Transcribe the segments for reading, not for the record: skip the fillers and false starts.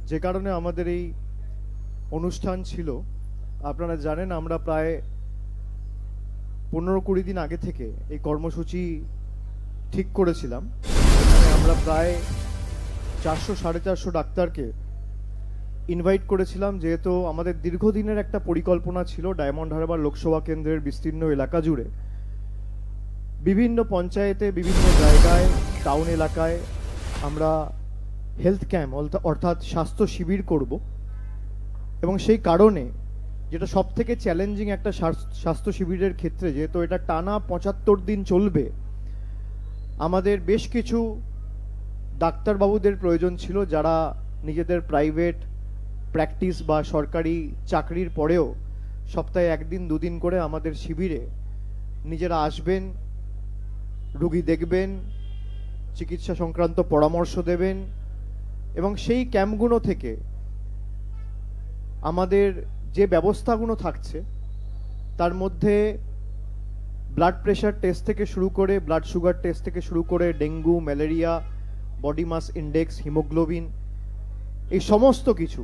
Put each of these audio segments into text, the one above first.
যে কারণে আমাদের এই অনুষ্ঠান ছিল। আপনারা জানেন আমরা প্রায় 15-20 দিন আগে থেকে এই কর্মসূচি ঠিক করেছিলাম। এখানে আমরা প্রায় 400-450 ডাক্তারকে ইনভাইট করেছিলাম, যেহেতু আমাদের দীর্ঘদিনের একটা পরিকল্পনা ছিল ডায়মন্ড হারবার লোকসভা কেন্দ্রের বিস্তীর্ণ এলাকা জুড়ে বিভিন্ন পঞ্চায়েতে, বিভিন্ন জায়গায়, টাউন এলাকায় আমরা হেলথ ক্যাম্প অর্থাৎ স্বাস্থ্য শিবির করব। এবং সেই কারণে যেটা সব থেকে চ্যালেঞ্জিং একটা স্বাস্থ্য শিবিরের ক্ষেত্রে, যেহেতু এটা টানা 75 দিন চলবে, আমাদের বেশ কিছু ডাক্তারবাবুদের প্রয়োজন ছিল যারা নিজেদের প্রাইভেট প্র্যাকটিস বা সরকারি চাকরির পরেও সপ্তাহে 1 দিন 2 দিন করে আমাদের শিবিরে নিজেরা আসবেন, রোগী দেখবেন, চিকিৎসা সংক্রান্ত পরামর্শ দেবেন। এবং সেই ক্যাম্পগুলো থেকে আমাদের যে ব্যবস্থাগুলো থাকছে তার মধ্যে ব্লাড প্রেশার টেস্ট থেকে শুরু করে, ব্লাড সুগার টেস্ট থেকে শুরু করে, dengue, malaria, body mass index, haemoglobin, এই সমস্ত কিছু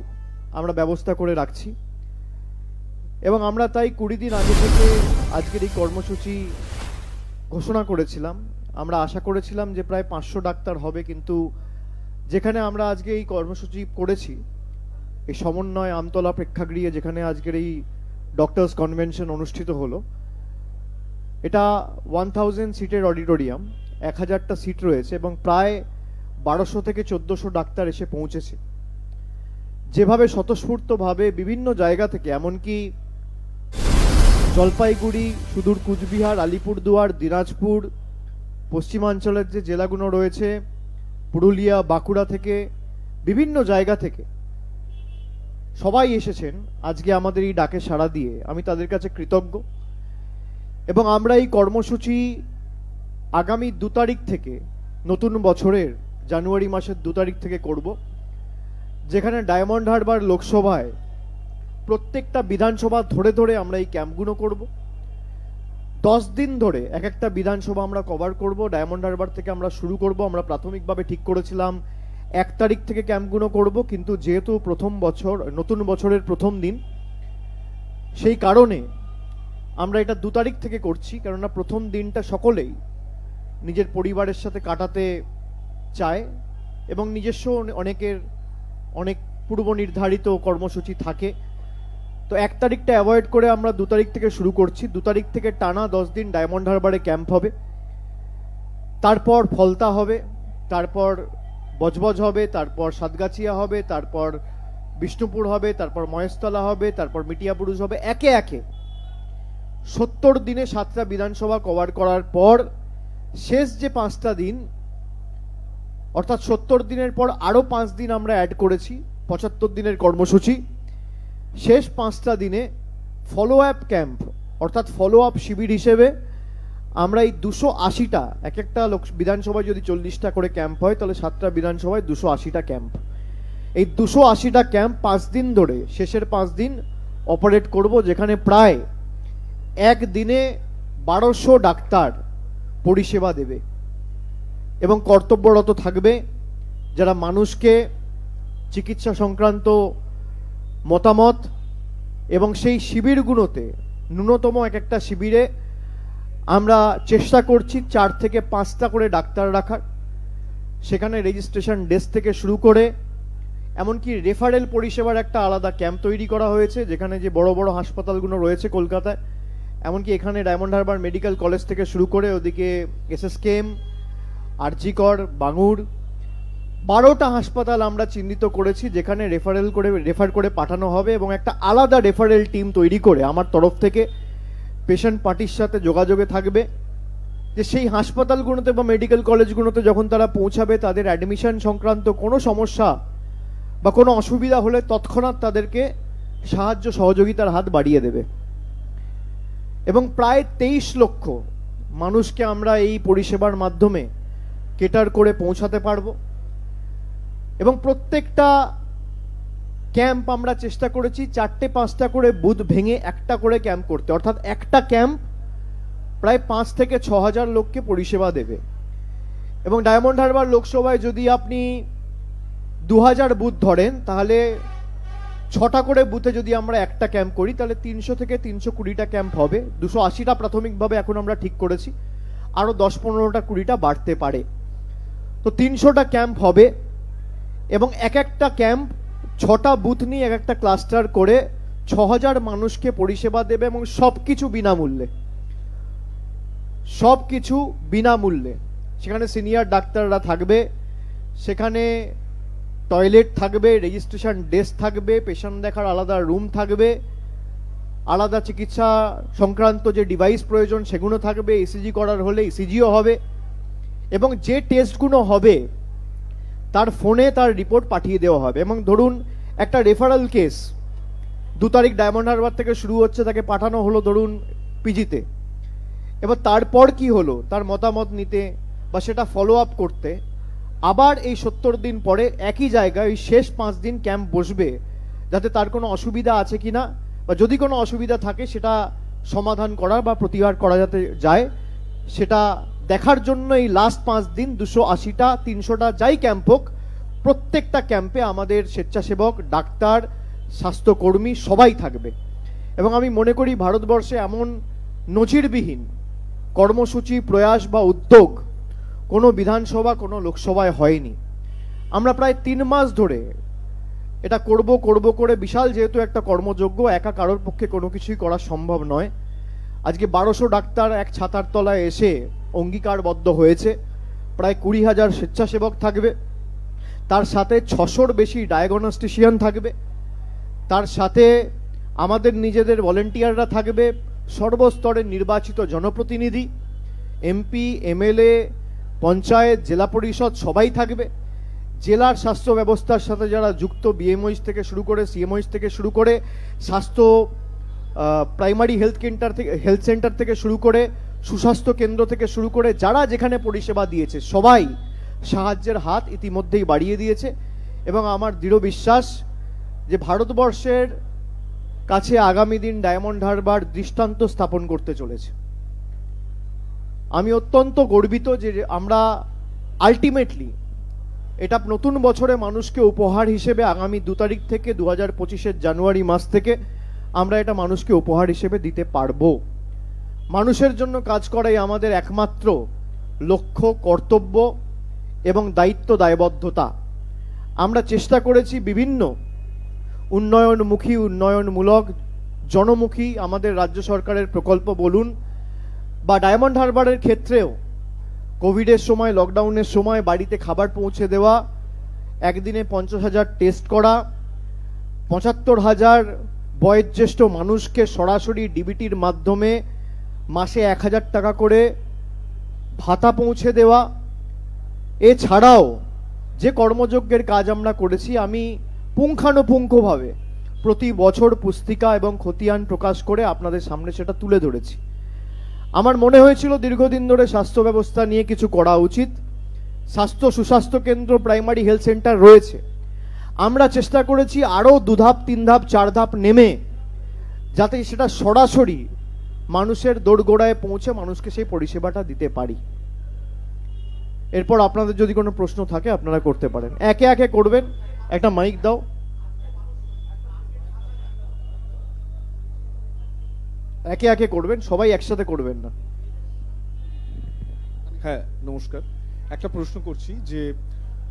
আমরা ব্যবস্থা করে রাখছি। এবং আমরা তাই 20 দিন আগে থেকে আজকের এই কর্মসূচি ঘোষণা করেছিলাম। আমরা আশা করেছিলাম যে প্রায় 500 ডাক্তার হবে, কিন্তু যেখানে আমরা আজকে এই কর্মসূচি করেছি, এই সমন্বয় আমতলা প্রেক্ষাগৃহে যেখানে আজকের এই ডক্টরস কনভেনশন অনুষ্ঠিত হলো, এটা 1000 সিটের অডিটোরিয়াম, 1000টা সিট রয়েছে এবং প্রায় 1200 থেকে 1400 ডাক্তার এসে পৌঁছেছে। যেভাবে স্বতঃস্ফূর্তভাবে বিভিন্ন জায়গা থেকে, এমনকি জলপাইগুড়ি, সুদূর কুচবিহার, আলিপুরদুয়ার, দিনাজপুর, পশ্চিমাঞ্চলের যে জেলাগুলো রয়েছে, পুরুলিয়া, বাঁকুড়া থেকে, বিভিন্ন জায়গা থেকে সবাই এসেছেন আজকে আমাদের এই ডাকে সাড়া দিয়ে। আমি তাদের কাছে কৃতজ্ঞ। এবং আমরা এই কর্মসূচি আগামী 2 তারিখ থেকে, নতুন বছরের জানুয়ারি মাসের 2 তারিখ থেকে করব, যেখানে ডায়মন্ড হারবার লোকসভায় প্রত্যেকটা বিধানসভা ধরে ধরে আমরা এই ক্যাম্পগুলো করব। 10 দিন ধরে এক একটা বিধানসভা আমরা কভার করব। ডায়মন্ড হারবার থেকে আমরা শুরু করব। আমরা প্রাথমিকভাবে ঠিক করেছিলাম 1 তারিখ থেকে ক্যাম্পগুলো করব, কিন্তু যেহেতু নতুন বছরের প্রথম দিন, সেই কারণে আমরা এটা 2 তারিখ থেকে করছি। কেননা প্রথম দিনটা সকলেই নিজের পরিবারের সাথে কাটাতে চায় এবং নিজস্ব অনেক পূর্ব নির্ধারিত কর্মসূচি থাকে। তো 1 তারিখটা অ্যাভয়েড করে আমরা 2 তারিখ থেকে শুরু করছি। 2 তারিখ থেকে টানা 10 দিন ডায়মন্ড হারবারে ক্যাম্প হবে, তারপর ফলতা হবে, তারপর বজবজ হবে, তারপর সাতগাছিয়া হবে, তারপর বিষ্ণুপুর হবে, তারপর মহেশতলা হবে, তারপর মিটিয়াপুরুষ হবে। একে একে 70 দিনে 7টা বিধানসভা কভার করার পর শেষ যে 5টা দিন, অর্থাৎ 70 দিনের পর আরো 5 দিন আমরা অ্যাড করেছি, 75 দিনের কর্মসূচি। শেষ 5টা দিনে ফলো আপ ক্যাম্প অর্থাৎ ফলো আপ শিবির হিসেবে আমরা এই 280টা, এক একটা বিধানসভায় যদি 40টা করে ক্যাম্প হয়, তাহলে 7টা বিধানসভায় 280টা ক্যাম্প। এই 280টা ক্যাম্প 5 দিন ধরে শেষের 5 দিন অপারেট করব, যেখানে প্রায় একদিনে 1200 ডাক্তার পরিষেবা দেবে এবং কর্তব্যরত থাকবে, যারা মানুষকে চিকিৎসা সংক্রান্ত মতামত এবং সেই শিবিরগুলোতে ন্যূনতম এক একটা শিবিরে আমরা চেষ্টা করছি 4 থেকে 5টা করে ডাক্তার রাখার। সেখানে রেজিস্ট্রেশন ডেস্ক থেকে শুরু করে এমনকি রেফারেল পরিষেবার একটা আলাদা ক্যাম্প তৈরি করা হয়েছে, যেখানে যে বড় বড় হাসপাতালগুলো রয়েছে কলকাতায়, এমনকি এখানে ডায়মন্ড হারবার মেডিকেল কলেজ থেকে শুরু করে ওদিকে এসএসকেএম, আরজিকর, বাঙুর, 12টা হাসপাতাল আমরা চিহ্নিত করেছি যেখানে রেফার করে পাঠানো হবে এবং একটা আলাদা রেফারেল টিম তৈরি করে আমার তরফ থেকে পেশেন্ট পার্টির সাথে যোগাযোগে থাকবে, যে সেই হাসপাতালগুলোতে বা মেডিকেল কলেজগুলোতে যখন তারা পৌঁছাবে, তাদের অ্যাডমিশন সংক্রান্ত কোনো সমস্যা বা কোনো অসুবিধা হলে তৎক্ষণাৎ তাদেরকে সাহায্য সহযোগিতার হাত বাড়িয়ে দেবে। এবং প্রায় 23 লক্ষ মানুষকে আমরা এই পরিষেবার মাধ্যমে কেটার করে পৌঁছাতে পারবো। এবং প্রত্যেকটা ক্যাম্প আমরা চেষ্টা করেছি 4টে-5টা করে বুথ ভেঙে একটা করে ক্যাম্প করতে, অর্থাৎ একটা ক্যাম্প প্রায় 5 থেকে 6000 লোককে পরিষেবা দেবে। এবং ডায়মন্ড হারবার লোকসভায় যদি আপনি 2000 বুথ ধরেন, তাহলে 6টা করে বুথে যদি আমরা একটা ক্যাম্প করি তাহলে 300 থেকে 320টা ক্যাম্প হবে। 280টা প্রাথমিকভাবে এখন আমরা ঠিক করেছি, আরো 10-15টা 20টা বাড়তে পারে। তো 300টা ক্যাম্প হবে এবং এক একটা ক্যাম্প 6টা বুথ নিয়ে এক একটা ক্লাস্টার করে 6000 মানুষকে পরিষেবা দেবে এবং সবকিছু বিনামূল্যে, সবকিছু বিনামূল্যে। সেখানে সিনিয়র ডাক্তাররা থাকবে, সেখানে টয়লেট থাকবে, রেজিস্ট্রেশন ডেস্ক থাকবে, পেশেন্ট দেখার আলাদা রুম থাকবে, আলাদা চিকিৎসা সংক্রান্ত যে ডিভাইস প্রয়োজন সেগুলো থাকবে, ইসিজি করার হলে ইসিজিও হবে এবং যে টেস্টগুলো হবে তার ফোনে তার রিপোর্ট পাঠিয়ে দেওয়া হবে। এবং ধরুন একটা রেফারেল কেস 2 তারিখ ডায়মন্ড হারবার থেকে শুরু হচ্ছে, তাকে পাঠানো হলো ধরুন পিজিতে, এবার তারপর কি হলো তার মতামত নিতে বা সেটা ফলো আপ করতে আবার এই 70 দিন পরে একই জায়গায় ওই শেষ 5 দিন ক্যাম্প বসবে, যাতে তার কোনো অসুবিধা আছে কিনা বা যদি কোনো অসুবিধা থাকে সেটা সমাধান করা বা প্রতিকার করা যাতে যায় সেটা দেখার জন্য এই লাস্ট 5 দিন 280টা 300টা যাই ক্যাম্প হোক, প্রত্যেকটা ক্যাম্পে আমাদের স্বেচ্ছাসেবক, ডাক্তার, স্বাস্থ্যকর্মী সবাই থাকবে। এবং আমি মনে করি ভারতবর্ষে এমন নজিরবিহীন কর্মসূচি, প্রয়াস বা উদ্যোগ কোনো বিধানসভা, কোনো লোকসভায় হয়নি। আমরা প্রায় 3 মাস ধরে এটা করব করে বিশাল যেহেতু একটা কর্মযজ্ঞ, একা কারোর পক্ষে কোনো কিছুই করা সম্ভব নয়। আজকে 1200 ডাক্তার এক ছাতার তলায় এসে অঙ্গীকারবদ্ধ হয়েছে, প্রায় 20,000 স্বেচ্ছাসেবক থাকবে, তার সাথে 600-র বেশি ডায়াগনস্টিশিয়ান থাকবে, তার সাথে আমাদের নিজেদের ভলেন্টিয়াররা থাকবে, সর্বস্তরের নির্বাচিত জনপ্রতিনিধি, এমপি, এমএলএ, পঞ্চায়েত, জেলা পরিষদ সবাই থাকবে। জেলার স্বাস্থ্য ব্যবস্থার সাথে যারা যুক্ত, বিএমওইস থেকে শুরু করে সিএমওইস থেকে শুরু করে স্বাস্থ্য প্রাইমারি হেলথ সেন্টার থেকে শুরু করে সুস্বাস্থ্য কেন্দ্র থেকে শুরু করে যারা যেখানে পরিষেবা দিয়েছে সবাই সাহায্যের হাত ইতিমধ্যেই বাড়িয়ে দিয়েছে। এবং আমার দৃঢ় বিশ্বাস যে ভারতবর্ষের কাছে আগামী দিন ডায়মন্ড হারবার দৃষ্টান্ত স্থাপন করতে চলেছে। আমি অত্যন্ত গর্বিত যে আমরা আলটিমেটলি এটা নতুন বছরে মানুষকে উপহার হিসেবে আগামী 2 তারিখ থেকে 2025-এর জানুয়ারি মাস থেকে আমরা এটা মানুষকে উপহার হিসেবে দিতে পারবো। মানুষের জন্য কাজ করাই আমাদের একমাত্র লক্ষ্য, কর্তব্য এবং দায়িত্ব, দায়বদ্ধতা। আমরা চেষ্টা করেছি বিভিন্ন উন্নয়নমুখী, উন্নয়নমূলক, জনমুখী আমাদের রাজ্য সরকারের প্রকল্প বলুন বা ডায়মন্ড হারবারের ক্ষেত্রেও কোভিডের সময়, লকডাউনের সময় বাড়িতে খাবার পৌঁছে দেওয়া, একদিনে 50,000 টেস্ট করা, 75,000 বয়োজ্যেষ্ঠ মানুষকে সরাসরি ডিবিটির মাধ্যমে মাসে 1,000 টাকা করে ভাতা পৌঁছে দেওয়া। এছাড়াও যে কর্মযজ্ঞের কাজ আমরা করেছি আমি পুঙ্খানুপুঙ্খভাবে প্রতি বছর পুস্তিকা এবং খতিয়ান প্রকাশ করে আপনাদের সামনে সেটা তুলে ধরেছি। আমার মনে হয়েছিল দীর্ঘদিন ধরে স্বাস্থ্য ব্যবস্থা নিয়ে কিছু করা উচিত। সুস্বাস্থ্য কেন্দ্র, প্রাইমারি হেলথ সেন্টার রয়েছে, আমরা চেষ্টা করেছি আরও 2 ধাপ 3 ধাপ 4 ধাপ নেমে যাতে সেটা সরাসরি মানুষের দোরগোড়ায় পৌঁছে মানুষকে সেই পরিষেবাটা দিতে পারি। এরপর আপনাদের যদি কোনো প্রশ্ন থাকে আপনারা করতে পারেন, একে একে করবেন। একটা মাইক দাও। একে একে করবেন, সবাই একসাথে করবেন না। হ্যাঁ, নমস্কার। একটা প্রশ্ন করছি যে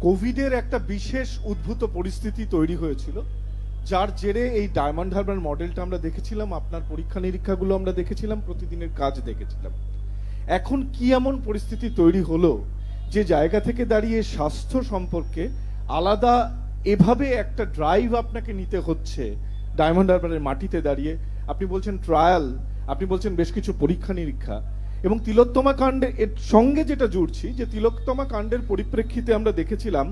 কোভিডের একটা বিশেষ উদ্ভূত পরিস্থিতি তৈরি হয়েছিল, যার জেরে এই ডায়মন্ড হারবার মডেলটা আমরা দেখেছিলাম, আপনার পরীক্ষা নিরীক্ষাগুলো আমরা দেখেছিলাম, প্রতিদিনের কাজ দেখেছিলাম। এখন কি এমন পরিস্থিতি তৈরি হলো যে জায়গা থেকে দাঁড়িয়ে স্বাস্থ্য সম্পর্কে আলাদা এভাবে একটা ড্রাইভ আপনাকে নিতে হচ্ছে ডায়মন্ড হারবারের মাটিতে দাঁড়িয়ে? আপনি বলছেন ট্রায়াল, আপনি বলছেন বেশ কিছু পরীক্ষা নিরীক্ষা, এবং তিলোত্তমা কাণ্ডের এর সঙ্গে যেটা জুড়ছি যে তিলোত্তমা কাণ্ডের পরিপ্রেক্ষিতে আমরা দেখেছিলাম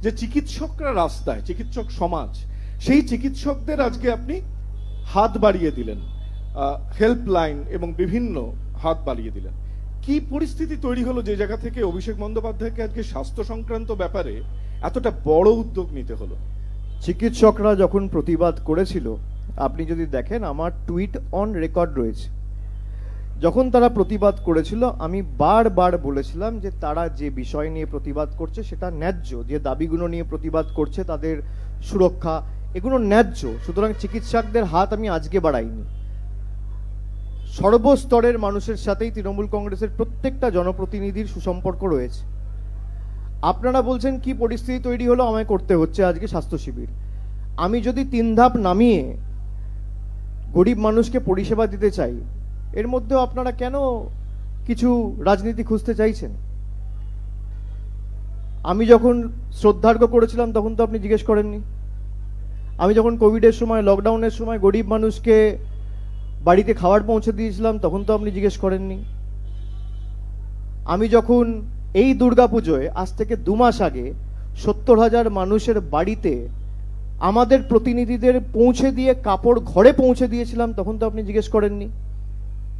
যে চিকিৎসকরা রাস্তায়, চিকিৎসক সমাজ, সেই চিকিৎসকদের আজকে আপনি হাত বাড়িয়ে দিলেন, হেল্পলাইন এবং বিভিন্ন হাত বাড়িয়ে দিলেন। কি পরিস্থিতি তৈরি হলো যে জায়গা থেকে অভিষেক বন্দ্যোপাধ্যায়কে আজকে স্বাস্থ্য সংক্রান্ত ব্যাপারে এতটা বড় উদ্যোগ নিতে হলো? চিকিৎসকরা যখন প্রতিবাদ করেছিল, আপনি যদি দেখেন আমার টুইট অন রেকর্ড রয়েছে যখন তারা প্রতিবাদ করেছিল আমি বারবার বলেছিলাম যে তারা যে বিষয় নিয়ে প্রতিবাদ করছে সেটা ন্যায্য, যে দাবিগুলো নিয়ে প্রতিবাদ করছে তাদের সুরক্ষা, এগুলো ন্যায্য। সুতরাং চিকিৎসকদের হাত আমি আজকে বাড়াইনি। সর্বস্তরের মানুষের সাথেই তৃণমূল কংগ্রেসের প্রত্যেকটা জনপ্রতিনিধির সুসম্পর্ক রয়েছে। আপনারা বলছেন কি পরিস্থিতি তৈরি হলো আমায় করতে হচ্ছে আজকে স্বাস্থ্য শিবির। আমি যদি 3 ধাপ নামিয়ে গরিব মানুষকে পরিষেবা দিতে চাই, এর মধ্যেও আপনারা কেন কিছু রাজনীতি খুঁজতে চাইছেন? আমি যখন শ্রদ্ধার্ঘ্য করেছিলাম তখন তো আপনি জিজ্ঞেস করেননি। আমি যখন কোভিডের সময়, লকডাউনের সময় গরিব মানুষকে বাড়িতে খাবার পৌঁছে দিয়েছিলাম তখন তো আপনি জিজ্ঞেস করেননি। আমি যখন এই দুর্গাপুজোয় আজ থেকে 2 মাস আগে 70,000 মানুষের বাড়িতে আমাদের প্রতিনিধিদের পৌঁছে দিয়ে কাপড় ঘরে পৌঁছে দিয়েছিলাম তখন তো আপনি জিজ্ঞেস করেননি।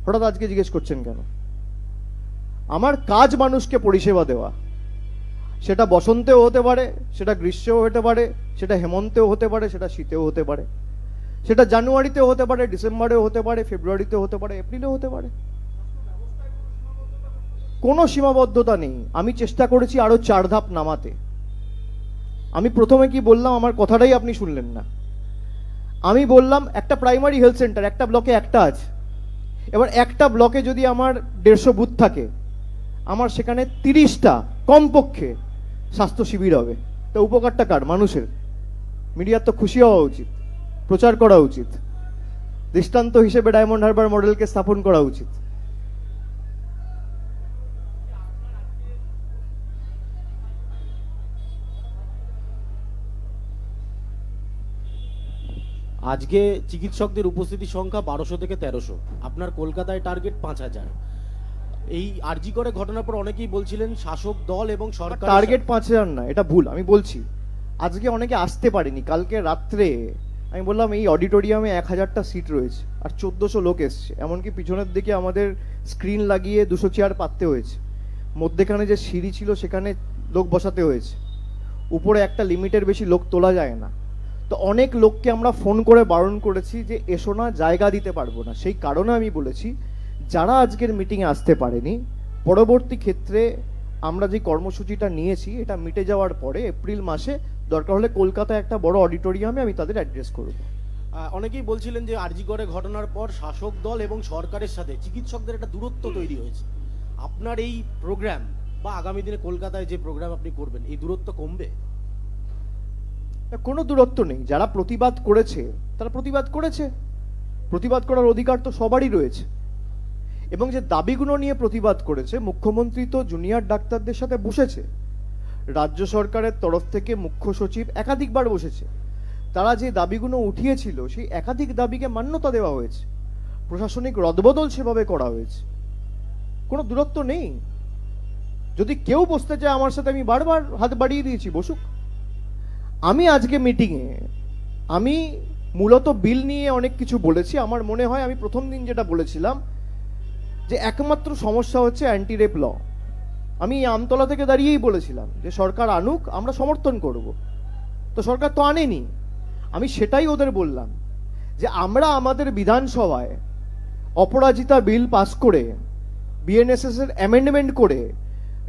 হঠাৎ আজকে জিজ্ঞেস করছেন কেন? আমার কাজ মানুষকে পরিষেবা দেওয়া, সেটা বসন্তেও হতে পারে, সেটা গ্রীষ্মেও হতে পারে, সেটা হেমন্তেও হতে পারে, সেটা শীতেও হতে পারে, সেটা জানুয়ারিতেও হতে পারে, ডিসেম্বরেও হতে পারে, ফেব্রুয়ারিতেও হতে পারে, এপ্রিলেও হতে পারে। কোনো সীমাবদ্ধতা নেই। আমি চেষ্টা করেছি আরো 4 ধাপ নামাতে। আমি প্রথমে কি বললাম, আমার কথাটাই আপনি শুনলেন না। আমি বললাম একটা প্রাইমারি হেলথ সেন্টার একটা ব্লকে একটা আছে। এবার একটা ব্লকে যদি আমার 150 বুথ থাকে, আমার সেখানে 30টা কমপক্ষে স্বাস্থ্য শিবির হবে। তা উপকারটা কার? মানুষের। মিডিয়ার তো খুশি হওয়া উচিত, প্রচার করা উচিত, দৃষ্টান্ত হিসেবে ডায়মন্ড হারবার মডেলকে স্থাপন করা উচিত। আজকে চিকিৎসকদের উপস্থিতির সংখ্যা 1200 থেকে 1300, আপনার কলকাতায় টার্গেট 5000। এই আরজি করে ঘটনার পর অনেকেই বলছিলেন শাসক দল এবং সরকার টার্গেট 5000 না, এটা ভুল। আমি বলছি আজকে অনেকে আসতে পারেনি। কালকে রাত্রে আমি বললাম এই অডিটোরিয়ামে 1000টা সিট রয়েছে আর 1400 লোক এসছে। এমনকি পিছনের দিকে আমাদের স্ক্রিন লাগিয়ে 200 চেয়ার পাততে হয়েছে। মধ্যেখানে যে সিঁড়ি ছিল সেখানে লোক বসাতে হয়েছে। উপরে একটা লিমিটের বেশি লোক তোলা যায় না। তো অনেক লোককে আমরা ফোন করে বারণ করেছি যে এসো না, জায়গা দিতে পারবো না। সেই কারণে আমি বলেছি যারা আজকের মিটিংয়ে আসতে পারেনি, পরবর্তী ক্ষেত্রে আমরা যে কর্মসূচিটা নিয়েছি এটা মিটে যাওয়ার পরে এপ্রিল মাসে দরকার হলে কলকাতায় একটা বড় অডিটোরিয়ামে আমি তাদের অ্যাড্রেস করব। অনেকেই বলছিলেন যে আরজি করে ঘটনার পর শাসক দল এবং সরকারের সাথে চিকিৎসকদের একটা দূরত্ব তৈরি হয়েছে। আপনার এই প্রোগ্রাম বা আগামী দিনে কলকাতায় যে প্রোগ্রাম আপনি করবেন, এই দূরত্ব কমবে? কোনো দূরত্ব নেই। যারা প্রতিবাদ করেছে তারা প্রতিবাদ করেছে, প্রতিবাদ করার অধিকার তো সবারই রয়েছে। এবং যে দাবিগুলো নিয়ে প্রতিবাদ করেছে, মুখ্যমন্ত্রী তো জুনিয়র ডাক্তারদের সাথে বসেছে, রাজ্য সরকারের তরফ থেকে মুখ্য সচিব একাধিকবার বসেছে। তারা যে দাবিগুলো উঠিয়েছিল সেই একাধিক দাবিকে মান্যতা দেওয়া হয়েছে, প্রশাসনিক রদবদল সেভাবে করা হয়েছে। কোনো দূরত্ব নেই। যদি কেউ বসতে চায় আমার সাথে, আমি বারবার হাত বাড়িয়ে দিয়েছি, বসুক। আমি আজকে মিটিংয়ে আমি মূলত বিল নিয়ে অনেক কিছু বলেছি। আমার মনে হয় আমি প্রথম দিন যেটা বলেছিলাম যে একমাত্র সমস্যা হচ্ছে অ্যান্টি রেপ ল। আমি আমতলা থেকে দাঁড়িয়েই বলেছিলাম যে সরকার আনুক, আমরা সমর্থন করব। তো সরকার তো আনেনি। আমি সেটাই ওদের বললাম যে আমরা আমাদের বিধানসভায় অপরাজিতা বিল পাস করে বিএনএসএস এর অ্যামেন্ডমেন্ট করে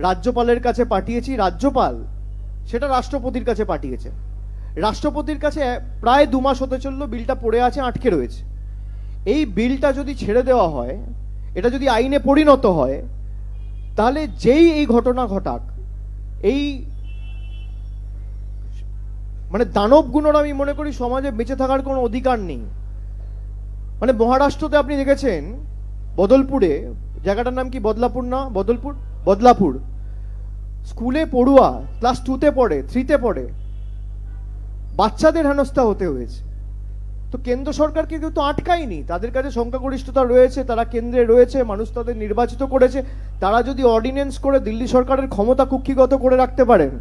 রাজ্যপালের কাছে পাঠিয়েছি। রাজ্যপাল সেটা রাষ্ট্রপতির কাছে পাঠিয়েছে। রাষ্ট্রপতির কাছে প্রায় 2 মাস হতে চললো, বিলটা পড়ে আছে, আটকে রয়েছে। এই বিলটা যদি ছেড়ে দেওয়া হয়, এটা যদি আইনে পরিণত হয়, তাহলে যেই এই ঘটনা ঘটাক, এই মানে দানব গুণর আমি মনে করি সমাজে বেঁচে থাকার কোনো অধিকার নেই। মানে মহারাষ্ট্রতে আপনি দেখেছেন বদলপুরে, জায়গাটার নাম কি বদলাপুর না বদলপুর, বদলাপুর, স্কুলে পড়ুয়া ক্লাস 2তে পড়ে, 3তে পড়ে, বাচ্চাদের হেনস্থা হতে হয়েছে। তো কেন্দ্র সরকারকে কেউ তো আটকায়নি। তাদের কাছে সংখ্যাগরিষ্ঠতা রয়েছে, তারা কেন্দ্রে রয়েছে, মানুষ তাদের নির্বাচিত করেছে। তারা যদি অর্ডিন্যান্স করে দিল্লি সরকারের ক্ষমতা কুক্ষিগত করে রাখতে পারেন,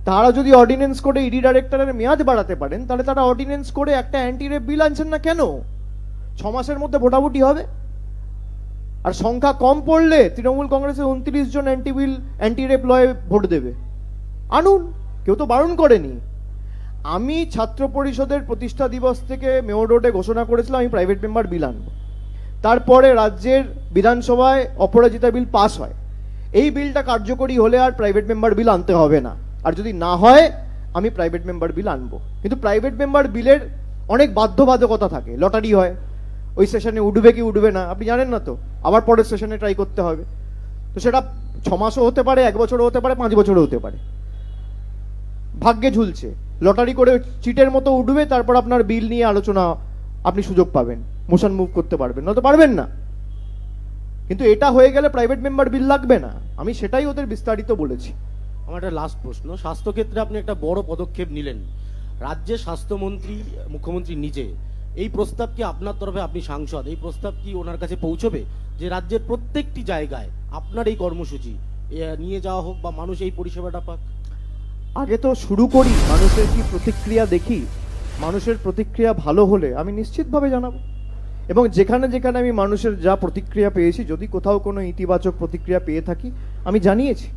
তারা যদি অর্ডিন্যান্স করে ইডি ডাইরেক্টরের মেয়াদ বাড়াতে পারেন, তাহলে তারা অর্ডিন্যান্স করে একটা অ্যান্টি রেপ বিল আনছেন না কেন? 6 মাসের মধ্যে ভোটাভুটি হবে। আর সংখ্যা কম পড়লে তৃণমূল কংগ্রেসের 29 জন অ্যান্টি রেপ লয়ে ভোট দেবে। আনুন, কেউ তো বারণ করেনি। আমি ছাত্র পরিষদের প্রতিষ্ঠা দিবস থেকে মেয়র রোডে ঘোষণা করেছিলাম আমি প্রাইভেট মেম্বার বিল আনবো। তারপরে রাজ্যের বিধানসভায় অপরাজিতা বিল পাস হয়। এই বিলটা কার্যকরী হলে আর প্রাইভেট মেম্বার বিল আনতে হবে না, আর যদি না হয় আমি প্রাইভেট মেম্বার বিল আনবো। কিন্তু প্রাইভেট মেম্বার বিলের অনেক বাধ্যবাধকতা থাকে, লটারি হয়, ওই সেশনে উঠবে কি উঠবে না আপনি জানেন না, তো আবার পরের সেশনে ট্রাই করতে হবে। তো সেটা 6 মাসও হতে পারে, 1 বছরও হতে পারে, 5 বছরও হতে পারে, ভাগ্যে ঝুলছে। লটারি করে চিটের মতো উঠবে, তারপর আপনার বিল নিয়ে আলোচনা আপনি সুযোগ পাবেন, মোশন মুভ করতে পারবেন, নয়তো পারবেন না। কিন্তু এটা হয়ে গেলে প্রাইভেট মেম্বার বিল লাগবে না, আমি সেটাই ওদের বিস্তারিত বলেছি। আমার একটা লাস্ট প্রশ্ন, স্বাস্থ্যক্ষেত্রে আপনি একটা বড় পদক্ষেপ নিলেন, রাজ্যের স্বাস্থ্যমন্ত্রী মুখ্যমন্ত্রী নিজে এই প্রস্তাব কি আপনার তরফে, আপনি সাংসদ, এই প্রস্তাব কি ওনার কাছে পৌঁছবে যে রাজ্যের প্রত্যেকটি জায়গায় আপনার এই কর্মসূচি নিয়ে যাওয়া হোক বা মানুষ এই পরিষেবাটা পাক? আগে তো শুরু করি, মানুষের কি প্রতিক্রিয়া দেখি, মানুষের প্রতিক্রিয়া ভালো হলে আমি নিশ্চিতভাবে জানাবো। এবং যেখানে যেখানে আমি মানুষের যা প্রতিক্রিয়া পেয়েছি, যদি কোথাও কোনো ইতিবাচক প্রতিক্রিয়া পেয়ে থাকি আমি জানিয়েছি।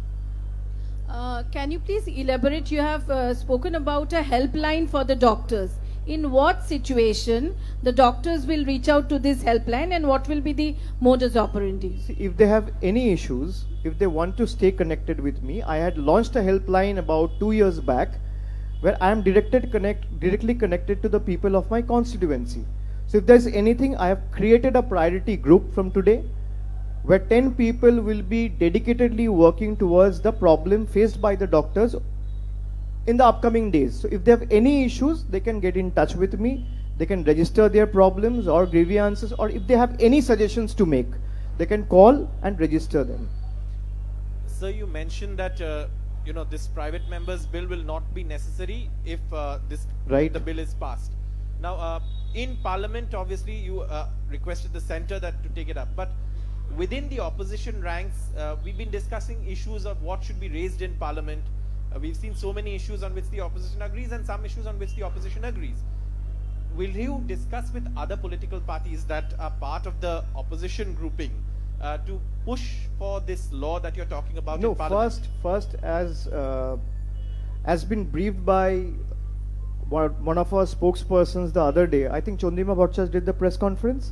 Can you please elaborate? You have spoken about a helpline for the doctors. In what situation the doctors will reach out to this helpline, and what will be the modus operandi? If they have any issues, if they want to stay connected with me, I had launched a helpline about 2 years back where I am directly connected to the people of my constituency. So if there's anything, I have created a priority group from today where 10 people will be dedicatedly working towards the problem faced by the doctors in the upcoming days. So if they have any issues, they can get in touch with me, they can register their problems or grievances, or if they have any suggestions to make, they can call and register them. Sir, you mentioned that this private members bill will not be necessary if the bill is passed. Now, in Parliament, obviously, you requested the centre that to take it up, but within the opposition ranks, we've been discussing issues of what should be raised in Parliament. We've seen so many issues on which the opposition agrees and some issues on which the opposition agrees. Will you discuss with other political parties that are part of the opposition grouping to push for this law that you're talking about No, in Parliament? first, as been briefed by one of our spokespersons the other day, I think Chondima Bhattacharya did the press conference.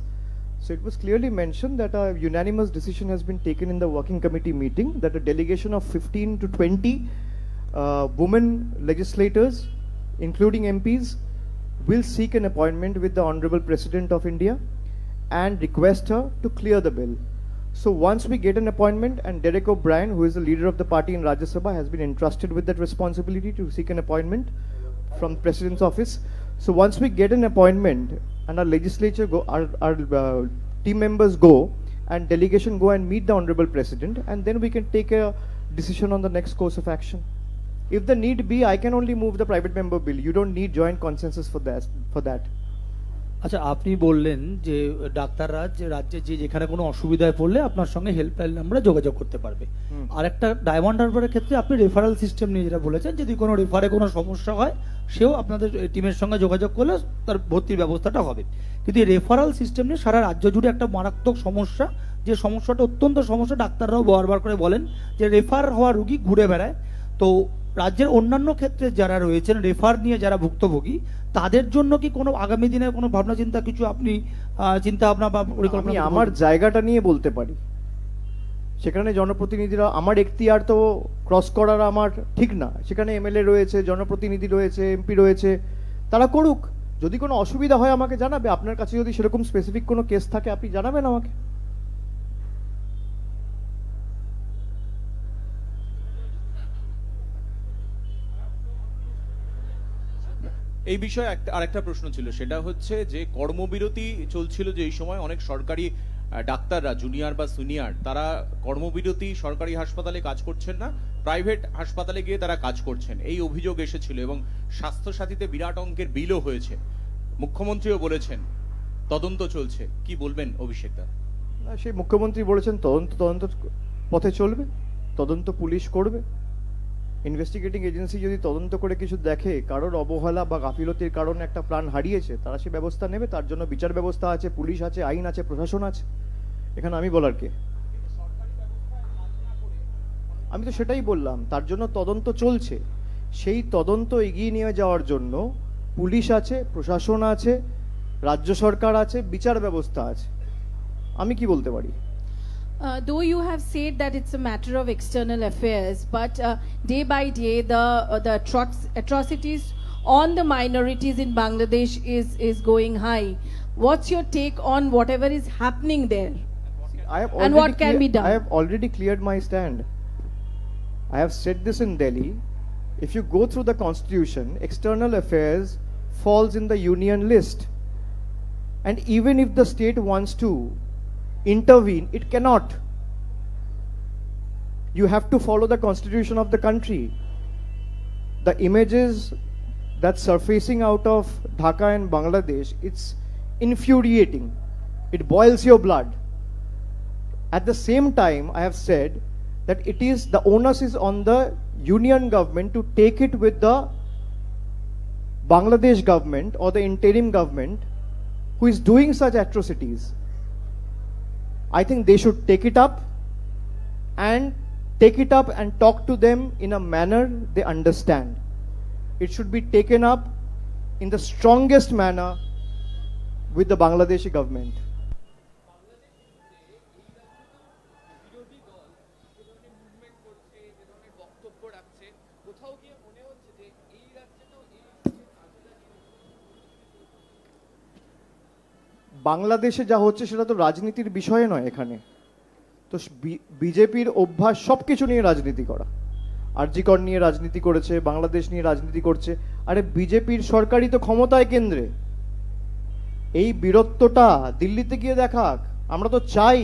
So it was clearly mentioned that a unanimous decision has been taken in the working committee meeting that a delegation of 15 to 20 women legislators, including MPs, will seek an appointment with the Honorable President of India and request her to clear the bill. So once we get an appointment, and Derek O'Brien, who is the leader of the party in Rajya Sabha, has been entrusted with that responsibility to seek an appointment from the President's office. So once we get an appointment and our legislature our team members go and delegation go and meet the Honorable President, and then we can take a decision on the next course of action. If the need be, I can only move the private member bill. You don't need joint consensus for that. আচ্ছা, আপনি বললেন যে ডাক্তাররা যে রাজ্যে যেখানে কোনো অসুবিধায় পড়লে আপনার সঙ্গে হেল্পলাইন নাম্বারে যোগাযোগ করতে পারবে। আর একটা ডায়মন্ড হারবারের ক্ষেত্রে আপনি রেফারেল সিস্টেম নিয়ে যেটা বলেছেন, যদি কোনো রেফারে কোনো সমস্যা হয় সেও আপনাদের টিমের সঙ্গে যোগাযোগ করলে তার ভর্তির ব্যবস্থাটা হবে। কিন্তু এই রেফারেল সিস্টেম নিয়ে সারা রাজ্য জুড়ে একটা মারাত্মক সমস্যা, যে সমস্যাটা অত্যন্ত সমস্যা, ডাক্তাররাও বারবার করে বলেন যে রেফার হওয়া রুগী ঘুরে বেড়ায়। তো রাজ্যের অন্যান্য ক্ষেত্রে যারা রয়েছেন রেফার নিয়ে যারা ভুক্তভোগী, তাদের জন্য কি কোনো আগামী দিনে কোনো ভাবনা চিন্তা কিছু আপনি চিন্তা ভাবনা বা পরিকল্পনা? আমি আমার জায়গাটা নিয়ে বলতে পারি, সেখানে জনপ্রতিনিধিরা, আমার এখতিয়ার তো ক্রস করার আমার ঠিক না। সেখানে এমএলএ রয়েছে, জনপ্রতিনিধি রয়েছে, এমপি রয়েছে, তারা করুক। যদি কোনো অসুবিধা হয় আমাকে জানাবে। আপনার কাছে যদি সেরকম স্পেসিফিক কোনো কেস থাকে আপনি জানাবেন আমাকে। এই বিষয়ে আরেকটা প্রশ্ন ছিল, সেটা হচ্ছে যে কর্মবিরতি চলছিল যে এই সময় অনেক সরকারি ডাক্তাররা, জুনিয়র বা সিনিয়র, তারা কর্মবিরতি সরকারি হাসপাতালে কাজ করছেন না, প্রাইভেট হাসপাতালে গিয়ে তারা কাজ করছেন, এই অভিযোগ এসেছিল এবং স্বাস্থ্য সাথীতে বিরাট অঙ্কের বিলও হয়েছে। মুখ্যমন্ত্রীও বলেছেন তদন্ত চলছে, কি বলবেন অভিষেক দা? না, সেই মুখ্যমন্ত্রী বলেছেন তদন্ত পথে চলবে, তদন্ত পুলিশ করবে। ইনভেস্টিগেটিং এজেন্সি যদি তদন্ত করে কিছু দেখে কারোর অবহেলা বা গাফিলতির কারণে একটা প্রাণ হারিয়েছে, তারা সে ব্যবস্থা নেবে। তার জন্য বিচার ব্যবস্থা আছে, পুলিশ আছে, আইন আছে, প্রশাসন আছে। এখানে আমি বলার কে? আমি তো সেটাই বললাম, তার জন্য তদন্ত চলছে। সেই তদন্ত এগিয়ে নিয়ে যাওয়ার জন্য পুলিশ আছে, প্রশাসন আছে, রাজ্য সরকার আছে, বিচার ব্যবস্থা আছে। আমি কি বলতে পারি? Though you have said that it's a matter of external affairs, but day by day the atrocities on the minorities in Bangladesh is going high. What's your take on whatever is happening there? And what can be done? I have already cleared my stand. I have said this in Delhi. If you go through the constitution, external affairs falls in the union list. And even if the state wants to intervene, it cannot. You have to follow the constitution of the country. The images that's surfacing out of Dhaka and Bangladesh, it's infuriating. It boils your blood. At the same time, I have said that the onus is on the union government to take it with the Bangladesh government or the interim government who is doing such atrocities. I think they should take it up and talk to them in a manner they understand. It should be taken up in the strongest manner with the Bangladeshi government. বাংলাদেশে যা হচ্ছে সেটা তো রাজনীতির বিষয় নয় এখানে। তো বিজেপির অভ্যাস সবকিছু নিয়ে রাজনীতি করা, আরজিকর নিয়ে রাজনীতি করেছে, বাংলাদেশ নিয়ে রাজনীতি করছে। আরে বিজেপির সরকারই তো ক্ষমতায় কেন্দ্রে, এই বীরত্বটা দিল্লিতে গিয়ে দেখাক। আমরা তো চাই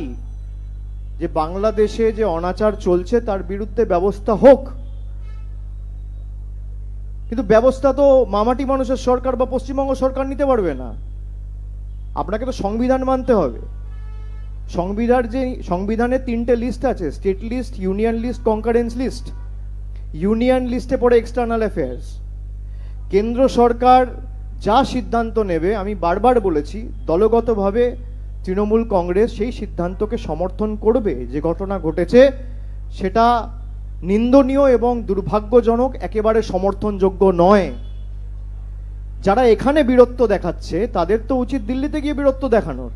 যে বাংলাদেশে যে অনাচার চলছে তার বিরুদ্ধে ব্যবস্থা হোক, কিন্তু ব্যবস্থা তো মামাটি মানুষের সরকার বা পশ্চিমবঙ্গ সরকার নিতে পারবে না। আপনাকে তো সংবিধান মানতে হবে। সংবিধানে 3টে লিস্ট আছে, state list, union list, concurrence list. Union লিস্টে পড়ে এক্সটার্নাল অ্যাফেয়ার্স। কেন্দ্র সরকার যা সিদ্ধান্ত নেবে, আমি বারবার বলেছি, দলগতভাবে তৃণমূল কংগ্রেস সেই সিদ্ধান্তকে সমর্থন করবে। যে ঘটনা ঘটেছে সেটা নিন্দনীয় এবং দুর্ভাগ্যজনক, একেবারে সমর্থনযোগ্য নয়। যারা এখানে বীরত্ব দেখাচ্ছে তাদের তো উচিত দিল্লিতে গিয়ে বীরত্ব দেখানোর।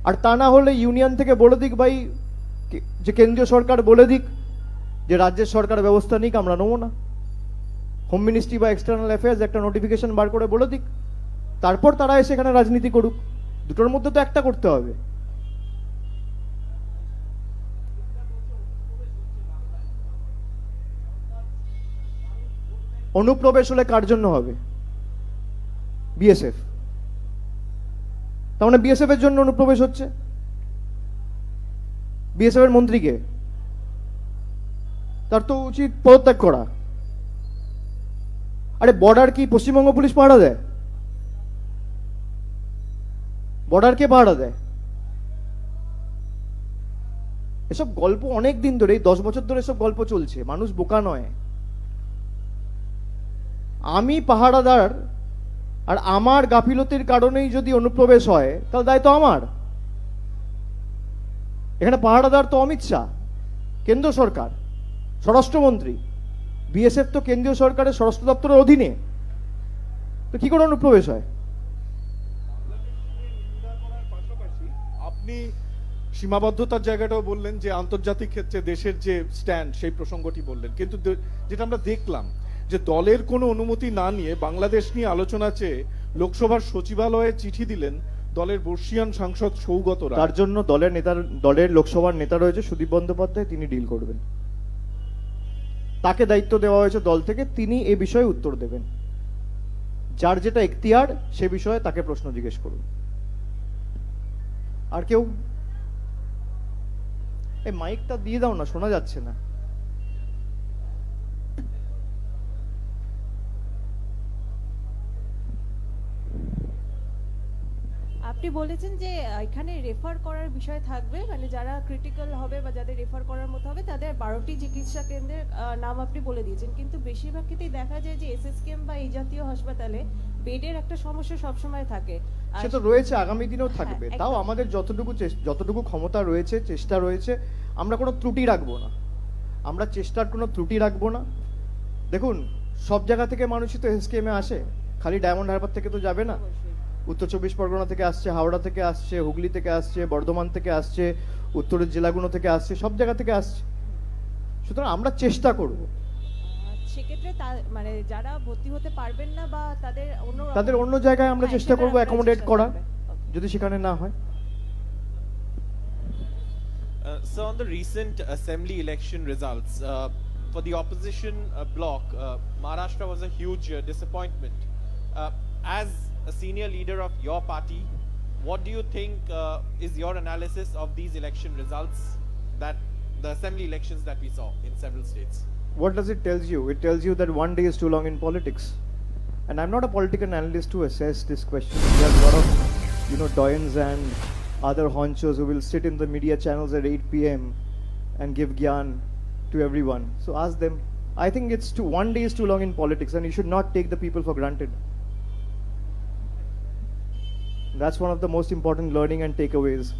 আর তা না হলে ইউনিয়ন থেকে বলে দিক, ভাই যে কেন্দ্রীয় সরকার বলে দিক যে রাজ্যের সরকার ব্যবস্থা নিক, আমরা নেবো না। হোম মিনিস্ট্রি বা এক্সটার্নাল অ্যাফেয়ার্স একটা নোটিফিকেশন বার করে বলে দিক, তারপর তারা এসে এখানে রাজনীতি করুক। দুটোর মধ্যে তো একটা করতে হবে। অনুপ্রবেশ হলে কার জন্য হবে? বিএসএফ। তার মানে বিএসএফ এর জন্য অনুপ্রবেশ হচ্ছে। বিএসএফ এর মন্ত্রীকে তার তো উচিত পদত্যাগ করা। আরে বর্ডার কি পশ্চিমবঙ্গ পুলিশ পাহারা দেয়? বর্ডার কে পাহারা দেয়? এসব গল্প অনেক দিন ধরে, 10 বছর ধরে এসব গল্প চলছে। মানুষ বোকা নয়। আমি পাহারাদার আর আমার গাফিলতির কারণেই যদি অনুপ্রবেশ হয় তাহলে দায় তো আমার। এখানে পাহারাদার তো অমিত শাহ, কেন্দ্র সরকার, স্বরাষ্ট্রমন্ত্রী। বিএসএফ তো কেন্দ্রীয় সরকারের স্বরাষ্ট্র দপ্তরের অধীনে। তো কি করে অনুপ্রবেশ হয়? আপনি সীমাবদ্ধতার জায়গাটাও বললেন, যে আন্তর্জাতিক ক্ষেত্রে দেশের যে স্ট্যান্ড সেই প্রসঙ্গটি বললেন, কিন্তু যেটা আমরা দেখলাম যে দলের কোনো অনুমতি না নিয়ে বাংলাদেশ নিয়ে আলোচনা চেয়ে লোকসভার সচিবালয়ে চিঠি দিলেন দলের বর্ষিয়ান সাংসদ সৌগত রায়। তার জন্য দলের লোকসভার নেতা রয়েছে সুদীপ বন্দ্যোপাধ্যায়, তিনি ডিল করবেন। তাকে দায়িত্ব দেওয়া হয়েছে দল থেকে, তিনি এ বিষয়ে উত্তর দেবেন। যার যেটা এখতিয়ার সে বিষয়ে তাকে প্রশ্ন জিজ্ঞেস করুন। আর কেউ? এই মাইকটা দিয়ে দাও না, শোনা যাচ্ছে না। আপনি বলেছেন যে এখানে রেফার করার বিষয় থাকবে, মানে যারা ক্রিটিক্যাল হবে বা যাদের রেফার করার মতো হবে তাদের 12টি চিকিৎসা কেন্দ্রের নাম আপনি বলে দিয়েছেন, কিন্তু বেশিরভাগ ক্ষেত্রেই দেখা যায় যে এসএসকেএম বা এই জাতীয় হাসপাতালে বেডের একটা সমস্যা সবসময় থাকে। সে তো রয়েছে, আগামী দিনেও থাকবে। তাও আমাদের যতটুকু ক্ষমতা রয়েছে, চেষ্টা রয়েছে, আমরা কোনো ত্রুটি রাখবো না। আমরা চেষ্টার কোনো ত্রুটি রাখবো না। দেখুন, সব জায়গা থেকে মানুষই তো এসকেএমে আসে, খালি ডায়মন্ড হারবার থেকে তো যাবে না। উত্তর চব্বিশ পরগনা থেকে আসছে, হাওড়া থেকে আসছে, হুগলি থেকে আসছে, বর্ধমান থেকে আসছে, উত্তরের জেলাগুলো থেকে আসছে, সব জায়গা থেকে আসছে। সুতরাং আমরা চেষ্টা করব সেক্ষেত্রে মানে যারা ভর্তি হতে পারবেন না বা তাদের অন্য জায়গায় আমরা চেষ্টা করব অ্যাকোমোডেট করার, করা যদি সেখানে না হয়। So on the recent assembly election results, for the opposition bloc, Maharashtra was a huge disappointment. As a senior leader of your party, what do you think is your analysis of these election results, that the assembly elections that we saw in several states? What does it tell you? It tells you that one day is too long in politics. And I'm not a political analyst to assess this question. There are a lot of, doyens and other honchos who will sit in the media channels at 8 p.m. and give gyan to everyone. So ask them. I think one day is too long in politics, and you should not take the people for granted. That's one of the most important learning and takeaways.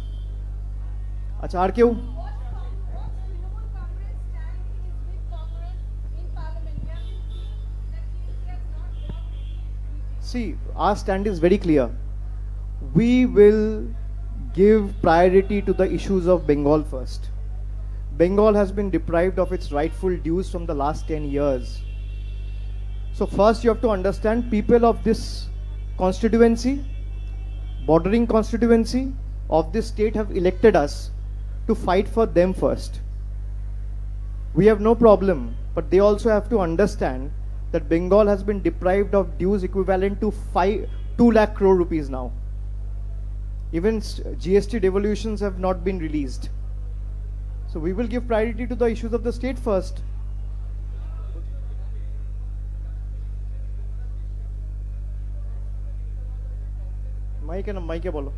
Acha, aar kyun? See, our stand is very clear. We will give priority to the issues of Bengal first. Bengal has been deprived of its rightful dues from the last 10 years. So first you have to understand, people of this constituency, bordering constituency of this state, have elected us to fight for them first. We have no problem, but they also have to understand that Bengal has been deprived of dues equivalent to 2 lakh crore rupees now. Even GST devolutions have not been released. So we will give priority to the issues of the state first. মাইকে বলো।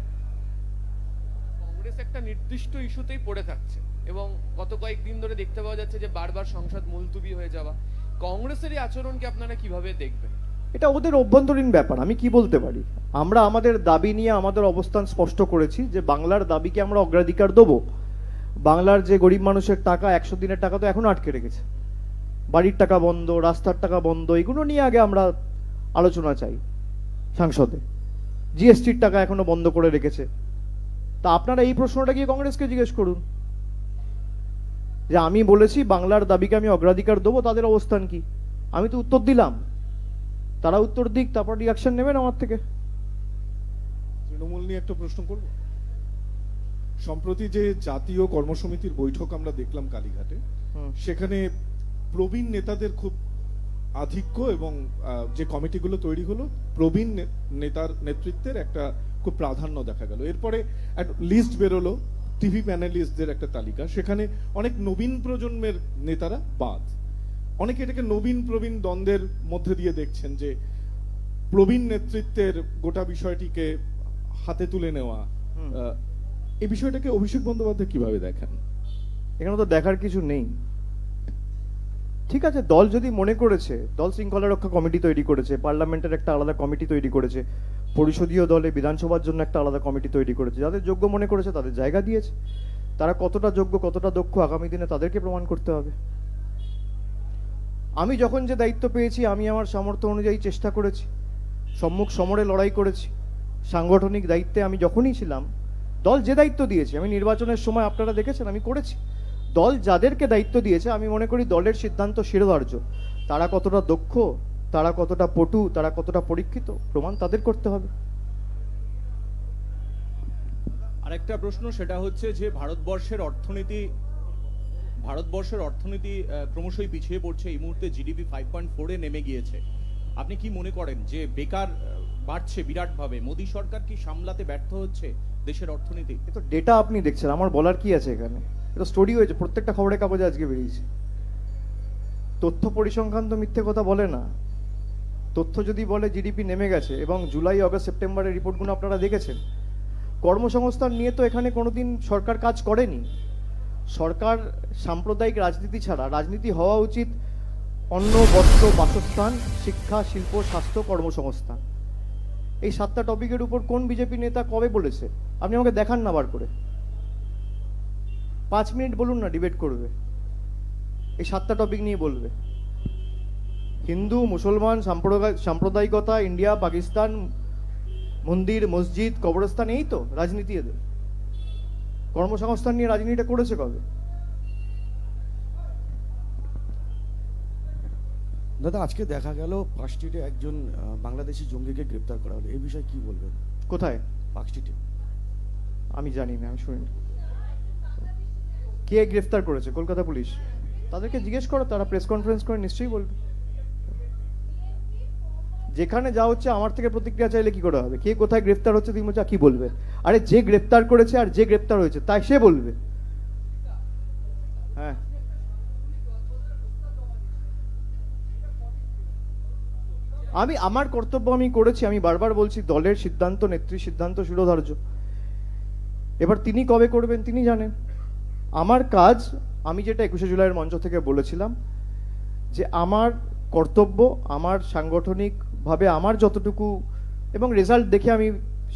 কংগ্রেস একটা নির্দিষ্ট ইস্যুতেই পড়ে থাকছে এবং গত কয়েকদিন ধরে দেখতে পাওয়া যাচ্ছে যে বারবার সংসদ মুলতুবি হয়ে যাওয়া। কংগ্রেসের এই আচরণকে আপনারা কিভাবে দেখবেন? এটা ওদের অভ্যন্তরীণ ব্যাপার, আমি কি বলতে পারি। আমরা আমাদের দাবি নিয়ে আমাদের অবস্থান স্পষ্ট করেছি যে বাংলার দাবিকে আমরা অগ্রাধিকার দেবো। বাংলার যে গরিব মানুষের টাকা, 100 দিনের টাকা তো এখনো আটকে রেখেছে, বাড়ির টাকা বন্ধ, রাস্তার টাকা বন্ধ, এগুলো নিয়ে আগে আমরা আলোচনা চাই সংসদে। জিএসটির টাকা এখনো বন্ধ করে রেখেছে। তা আপনারা এই প্রশ্নটা গিয়ে কংগ্রেসকে জিজ্ঞেস করুন যে আমি বলেছি বাংলার দাবিকে আমি অগ্রাধিকার দেবো, তাদের অবস্থান কি। আমি তো উত্তর দিলাম, তারা উত্তর দিক, তারপর রিয়াকশন নেবেন আমার থেকে। তৃণমূল নিয়ে একটা প্রশ্ন করব। সম্প্রতি যে জাতীয় কর্মসমিতির বৈঠক আমরা দেখলাম কালীঘাটে, সেখানে প্রবীণ নেতাদের খুব আধিক্য এবং যে কমিটিগুলো তৈরি হলো প্রবীণ নেতার নেতৃত্বের একটা খুব প্রাধান্য দেখা গেল। এরপরে একটা লিস্ট বেরোলো, টিভি প্যানেলিস্টদের একটা তালিকা, সেখানে অনেক নবীন প্রজন্মের নেতারা বাদ। অনেকে এটাকে নবীন প্রবীণ দ্বন্দ্বের মধ্যে দিয়ে দেখছেন যে প্রবীণ নেতৃত্বের গোটা বিষয়টিকে হাতে তুলে নেওয়া, এই বিষয়টাকে অভিষেক বন্দ্যোপাধ্যায় কিভাবে দেখেন? এখানে তো দেখার কিছু নেই। ঠিক আছে, দল যদি মনে করেছে, দল শৃঙ্খলা রক্ষা কমিটি তৈরি করেছে, পার্লামেন্টের একটা আলাদা কমিটি তৈরি করেছে, পরিষদীয় দলে বিধানসভার জন্য একটা আলাদা কমিটি তৈরি করেছে, যাদের যোগ্য মনে করেছে তাদের জায়গা দিয়েছে। তারা কতটা যোগ্য, কতটা দক্ষ আগামী দিনে তাদেরকে প্রমাণ করতে হবে। আমি যখন যে দায়িত্ব পেয়েছি আমি আমার সামর্থ্য অনুযায়ী চেষ্টা করেছি, সম্মুখ সমরে লড়াই করেছি। সাংগঠনিক দায়িত্বে আমি যখনই ছিলাম, দল যে দায়িত্ব দিয়েছে, আমি নির্বাচনের সময় আপনারা দেখেছেন আমি করেছি। দল যাদেরকে দায়িত্ব দিয়েছে আমি মনে করি দলের সিদ্ধান্ত শিরোধার্য। তারা কতটা দক্ষ, তারা কতটা পটু, তারা কতটা পরীক্ষিত, প্রমাণ তাদের করতে হবে। আরেকটা প্রশ্ন, সেটা হচ্ছে যে ভারতবর্ষের অর্থনীতি ক্রমশই পিছিয়ে পড়ছে। এই মুহূর্তে জিডিপি 5.4-এ নেমে গিয়েছে। আপনি কি মনে করেন যে বেকার বাড়ছে বিরাটভাবে? মোদী সরকার কি সামলাতে ব্যর্থ হচ্ছে দেশের অর্থনীতি? এ তো ডেটা আপনি দেখছেন, আমার বলার কি আছে এখানে? এটা স্টোরি হয়েছে, প্রত্যেকটা খবরের কাগজে আজকে বেরিয়েছে। তথ্য পরিসংখ্যান তো মিথ্যে কথা বলে না। তথ্য যদি বলে জিডিপি নেমে গেছে, এবং জুলাই, অগস্ট, সেপ্টেম্বরের রিপোর্টগুলো আপনারা দেখেছেন। কর্মসংস্থান নিয়ে তো এখানে কোনোদিন সরকার কাজ করেনি। সরকার সাম্প্রদায়িক রাজনীতি ছাড়া, রাজনীতি হওয়া উচিত অন্ন, বস্ত্র, বাসস্থান, শিক্ষা, শিল্প, স্বাস্থ্য, কর্মসংস্থান। এই 7টা টপিকের উপর কোন বিজেপি নেতা কবে বলেছে? আপনি আমাকে দেখান না বার করে। 5 মিনিট বলুন না, ডিবেট করবে, এই 7টা টপিক নিয়ে বলবে। হিন্দু, মুসলমান, সাম্প্রদায়িকতা, ইন্ডিয়া, পাকিস্তান, মন্দির, মসজিদ, কবরস্থান, এই তো রাজনীতি এদের। কর্মসংস্থান নিয়ে রাজনীতিটা করেছে কবে? দাদা, আজকে দেখা গেল পার্ক স্ট্রিটে একজন বাংলাদেশি জঙ্গিকে গ্রেপ্তার করা হলো, এই বিষয়ে কি বলবেন? কোথায়? পার্ক স্ট্রিটে। আমি জানি না, আমি শুনিনি। কে গ্রেফতার করেছে? কলকাতা পুলিশ। তাদেরকে জিজ্ঞেস করো, তারা প্রেস কনফারেন্স করে নিশ্চয়ই বলবে। যেখানে যা হচ্ছে আমার থেকে প্রতিক্রিয়া চাইলে কি করে হবে? কে কোথায় গ্রেফতার হচ্ছে তুমি বলছো কি বলবে? আরে যে গ্রেফতার করেছে আর যে গ্রেফতার হয়েছে তাই সে বলবে। হ্যাঁ, আমি আমার কর্তব্য আমি করেছি। আমি বারবার বলছি দলের সিদ্ধান্ত, নেত্রীর সিদ্ধান্ত শিরোধার্য। এবার তিনি কবে করবেন তিনি জানেন। আমার কাজ, আমি যেটা 21শে জুলাইয়ের মঞ্চ থেকে বলেছিলাম, যে আমার কর্তব্য, আমার সাংগঠনিক ভাবে আমার যতটুকু, এবং রেজাল্ট দেখে আমি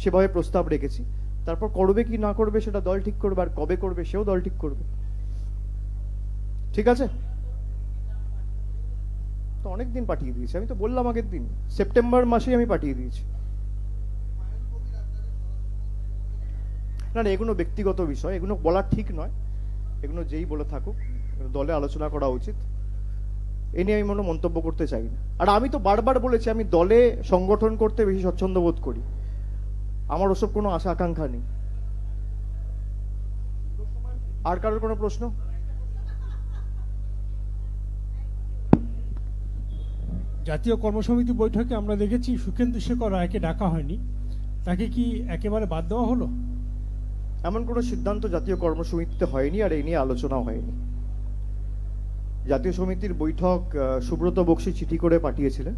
সেভাবে প্রস্তাব রেখেছি। তারপর করবে কি না করবে সেটা দল ঠিক করবে, আর কবে করবে সেও দল ঠিক করবে। ঠিক আছে? তো অনেক দিন পাঠিয়ে দিয়েছি, আমি তো বললাম আগের দিন সেপ্টেম্বর মাসেই আমি পাঠিয়ে দিয়েছি। না না, এগুলো ব্যক্তিগত বিষয়, এগুলো বলা ঠিক নয়। এগুলো যেই বলে থাকুক, দলে আলোচনা করা উচিত। এ নিয়ে আমি কোনো মন্তব্য করতে চাই না। আর আমি তো বারবার বলেছি আমি দলে সংগঠন করতে বেশি স্বচ্ছন্দ বোধ করি। আমার ওসব কোনো আশা আকাঙ্ক্ষা নেই। আর কারোর কোনো প্রশ্ন? জাতীয় কর্মসমিতি বৈঠকে আমরা দেখেছি সুখেন্দু শেখর রায়কে ডাকা হয়নি, তাকে কি একেবারে বাদ দেওয়া হলো? এমন কোনো সিদ্ধান্ত জাতীয় কর্মসমিতিতে হয়নি, আর এই নিয়ে আলোচনাও হয়নি। জাতীয় সমিতির বৈঠক সুব্রত বক্সী চিঠি করে পাঠিয়েছিলেন।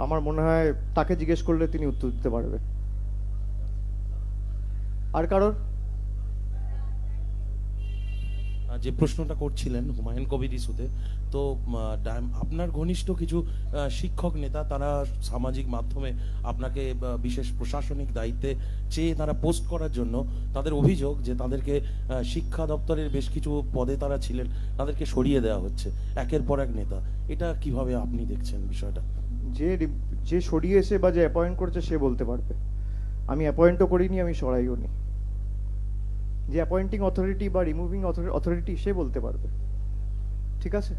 আমার মনে হয় তাকে জিজ্ঞেস করলে তিনি উত্তর দিতে পারবেন। আর কারোর? যে প্রশ্নটা করছিলেন হুমায়ুন কবির ইস্যুতে, তো আপনার ঘনিষ্ঠ কিছু শিক্ষক নেতা তারা সামাজিক মাধ্যমে আপনাকে বিশেষ প্রশাসনিক দায়িত্বে চেয়ে তারা পোস্ট করার জন্য তাদের অভিযোগ যে তাদেরকে শিক্ষা দপ্তরের বেশ কিছু পদে তারা ছিলেন, তাদেরকে সরিয়ে দেওয়া হচ্ছে একের পর এক নেতা। এটা কিভাবে আপনি দেখছেন বিষয়টা? যে সরিয়েছে বা যে অ্যাপয়েন্ট করেছে সে বলতে পারবে। আমি অ্যাপয়েন্টও করিনি, আমি সরাইও নি। যে অ্যাপয়েন্টিং অথরিটি বা রিমুভিং অথরিটি সে বলতে পারবে। ঠিক আছে?